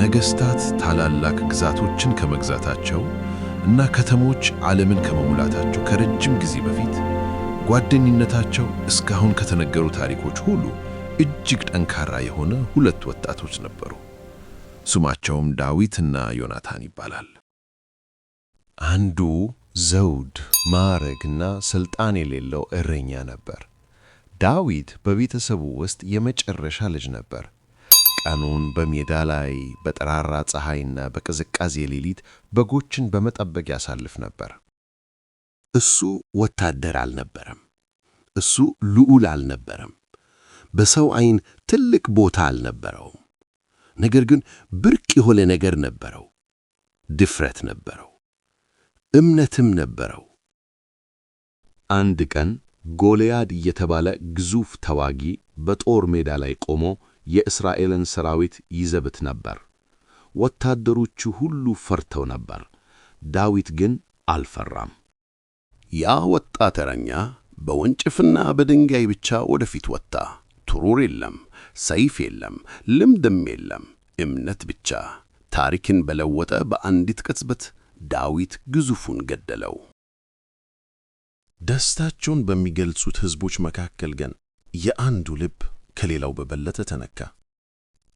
ነገሥታት ታላላቅ ግዛቶችን ከመግዛታቸው እና ከተሞች ዓለምን ከመሙላታቸው ከረጅም ጊዜ በፊት ጓደኝነታቸው እስካሁን ከተነገሩ ታሪኮች ሁሉ እጅግ ጠንካራ የሆነ ሁለት ወጣቶች ነበሩ። ስማቸውም ዳዊትና ዮናታን ይባላል። አንዱ ዘውድ ማዕረግና ሥልጣን የሌለው እረኛ ነበር። ዳዊት በቤተሰቡ ውስጥ የመጨረሻ ልጅ ነበር። ቀኑን በሜዳ ላይ በጠራራ ፀሐይና በቅዝቃዜ ሌሊት በጎችን በመጠበቅ ያሳልፍ ነበር። እሱ ወታደር አልነበረም። እሱ ልዑል አልነበረም። በሰው ዓይን ትልቅ ቦታ አልነበረውም። ነገር ግን ብርቅ የሆነ ነገር ነበረው። ድፍረት ነበረው፣ እምነትም ነበረው። አንድ ቀን ጎልያድ የተባለ ግዙፍ ተዋጊ በጦር ሜዳ ላይ ቆሞ የእስራኤልን ሰራዊት ይዘብት ነበር። ወታደሮቹ ሁሉ ፈርተው ነበር። ዳዊት ግን አልፈራም። ያ ወጣት እረኛ በወንጭፍና በድንጋይ ብቻ ወደፊት ወጣ። ጥሩር የለም፣ ሰይፍ የለም፣ ልምድም የለም፣ እምነት ብቻ። ታሪክን በለወጠ በአንዲት ቅጽበት ዳዊት ግዙፉን ገደለው። ደስታቸውን በሚገልጹት ሕዝቦች መካከል ግን የአንዱ ልብ ከሌላው በበለጠ ተነካ።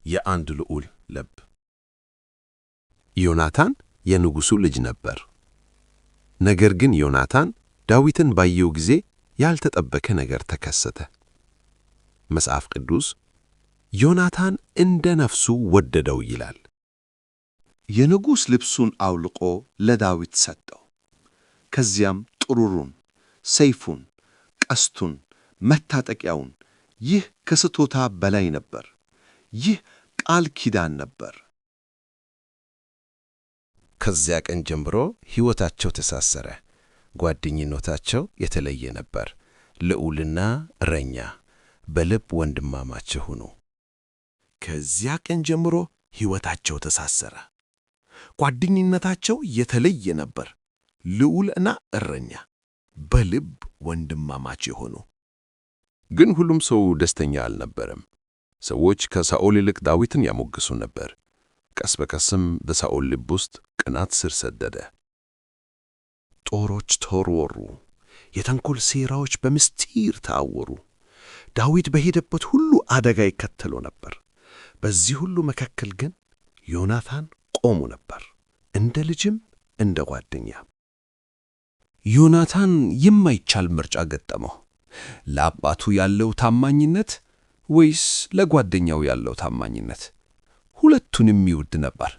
የአንድ ልዑል ልብ። ዮናታን የንጉሡ ልጅ ነበር። ነገር ግን ዮናታን ዳዊትን ባየው ጊዜ ያልተጠበቀ ነገር ተከሰተ። መጽሐፍ ቅዱስ ዮናታን እንደ ነፍሱ ወደደው ይላል። የንጉሥ ልብሱን አውልቆ ለዳዊት ሰጠው። ከዚያም ጥሩሩን፣ ሰይፉን፣ ቀስቱን፣ መታጠቂያውን። ይህ ከስጦታ በላይ ነበር። ይህ ቃል ኪዳን ነበር። ከዚያ ቀን ጀምሮ ሕይወታቸው ተሳሰረ። ጓደኝነታቸው የተለየ ነበር። ልዑልና እረኛ በልብ ወንድማማች ሆኑ። ከዚያ ቀን ጀምሮ ሕይወታቸው ተሳሰረ። ጓደኝነታቸው የተለየ ነበር። ልዑልና እረኛ በልብ ወንድማማች ሆኑ። ግን ሁሉም ሰው ደስተኛ አልነበረም። ሰዎች ከሳኦል ይልቅ ዳዊትን ያሞግሱ ነበር። ቀስ በቀስም በሳኦል ልብ ውስጥ ቅናት ስር ሰደደ። ጦሮች ተወረወሩ። የተንኮል ሴራዎች በምስጢር ታወሩ። ዳዊት በሄደበት ሁሉ አደጋ ይከተለው ነበር። በዚህ ሁሉ መካከል ግን ዮናታን ቆሞ ነበር፣ እንደ ልጅም እንደ ጓደኛ። ዮናታን የማይቻል ምርጫ ገጠመው። ለአባቱ ያለው ታማኝነት ወይስ ለጓደኛው ያለው ታማኝነት? ሁለቱንም ይወድ ነበር።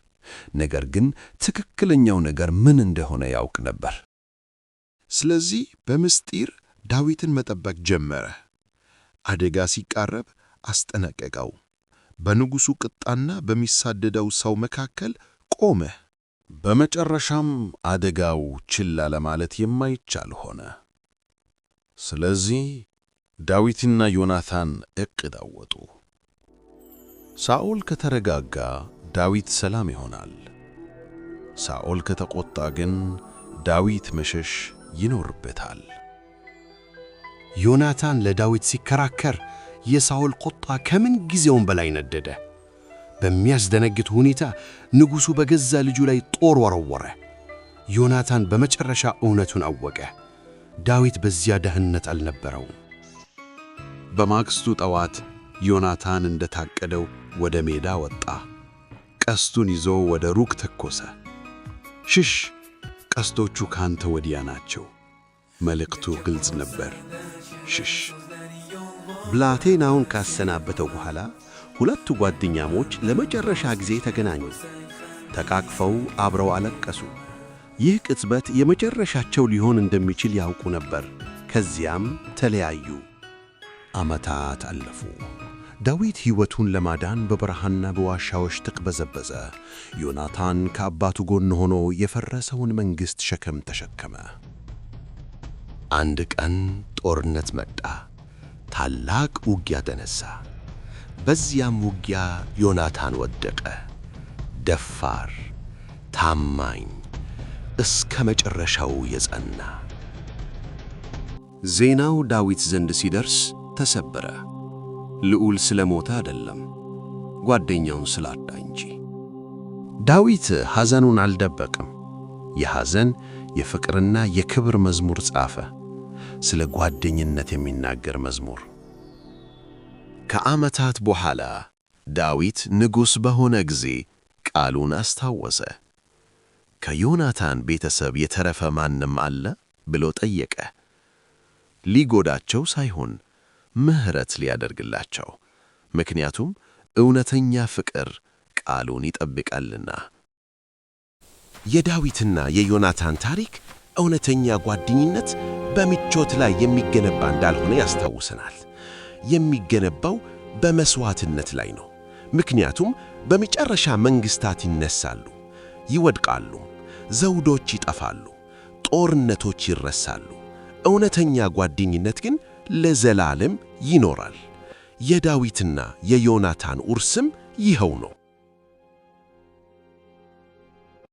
ነገር ግን ትክክለኛው ነገር ምን እንደሆነ ያውቅ ነበር። ስለዚህ በምስጢር ዳዊትን መጠበቅ ጀመረ። አደጋ ሲቃረብ አስጠነቀቀው። በንጉሡ ቁጣና በሚሳደደው ሰው መካከል ቆመ። በመጨረሻም አደጋው ችላ ለማለት የማይቻል ሆነ። ስለዚህ ዳዊትና ዮናታን ዕቅድ አወጡ። ሳኦል ከተረጋጋ ዳዊት ሰላም ይሆናል። ሳኦል ከተቆጣ ግን ዳዊት መሸሽ ይኖርበታል። ዮናታን ለዳዊት ሲከራከር የሳኦል ቁጣ ከምን ጊዜውም በላይ ነደደ። በሚያስደነግጥ ሁኔታ ንጉሡ በገዛ ልጁ ላይ ጦር ወረወረ። ዮናታን በመጨረሻ እውነቱን አወቀ። ዳዊት በዚያ ደህንነት አልነበረውም። በማግስቱ ጠዋት ዮናታን እንደታቀደው ወደ ሜዳ ወጣ። ቀስቱን ይዞ ወደ ሩቅ ተኮሰ። ሽሽ፣ ቀስቶቹ ካንተ ወዲያ ናቸው። መልእክቱ ግልጽ ነበር። ሽሽ። ብላቴናውን ካሰናበተው በኋላ ሁለቱ ጓደኛሞች ለመጨረሻ ጊዜ ተገናኙ። ተቃቅፈው አብረው አለቀሱ። ይህ ቅጽበት የመጨረሻቸው ሊሆን እንደሚችል ያውቁ ነበር። ከዚያም ተለያዩ። ዓመታት አለፉ። ዳዊት ሕይወቱን ለማዳን በበረሃና በዋሻዎች ተቅበዘበዘ። ዮናታን ከአባቱ ጎን ሆኖ የፈረሰውን መንግሥት ሸክም ተሸከመ። አንድ ቀን ጦርነት መጣ። ታላቅ ውጊያ ተነሣ። በዚያም ውጊያ ዮናታን ወደቀ። ደፋር፣ ታማኝ፣ እስከ መጨረሻው የጸና። ዜናው ዳዊት ዘንድ ሲደርስ ተሰበረ። ልዑል ስለ ሞተ አይደለም፣ ጓደኛውን ስላጣ እንጂ። ዳዊት ሐዘኑን አልደበቅም። የሐዘን የፍቅርና የክብር መዝሙር ጻፈ። ስለ ጓደኝነት የሚናገር መዝሙር። ከዓመታት በኋላ ዳዊት ንጉሥ በሆነ ጊዜ ቃሉን አስታወሰ። ከዮናታን ቤተሰብ የተረፈ ማንም አለ ብሎ ጠየቀ። ሊጎዳቸው ሳይሆን ምሕረት ሊያደርግላቸው፣ ምክንያቱም እውነተኛ ፍቅር ቃሉን ይጠብቃልና። የዳዊትና የዮናታን ታሪክ እውነተኛ ጓደኝነት በምቾት ላይ የሚገነባ እንዳልሆነ ያስታውሰናል። የሚገነባው በመሥዋዕትነት ላይ ነው። ምክንያቱም በመጨረሻ መንግሥታት ይነሳሉ፣ ይወድቃሉ፣ ዘውዶች ይጠፋሉ፣ ጦርነቶች ይረሳሉ። እውነተኛ ጓደኝነት ግን ለዘላለም ይኖራል። የዳዊትና የዮናታን ውርስም ይኸው ነው።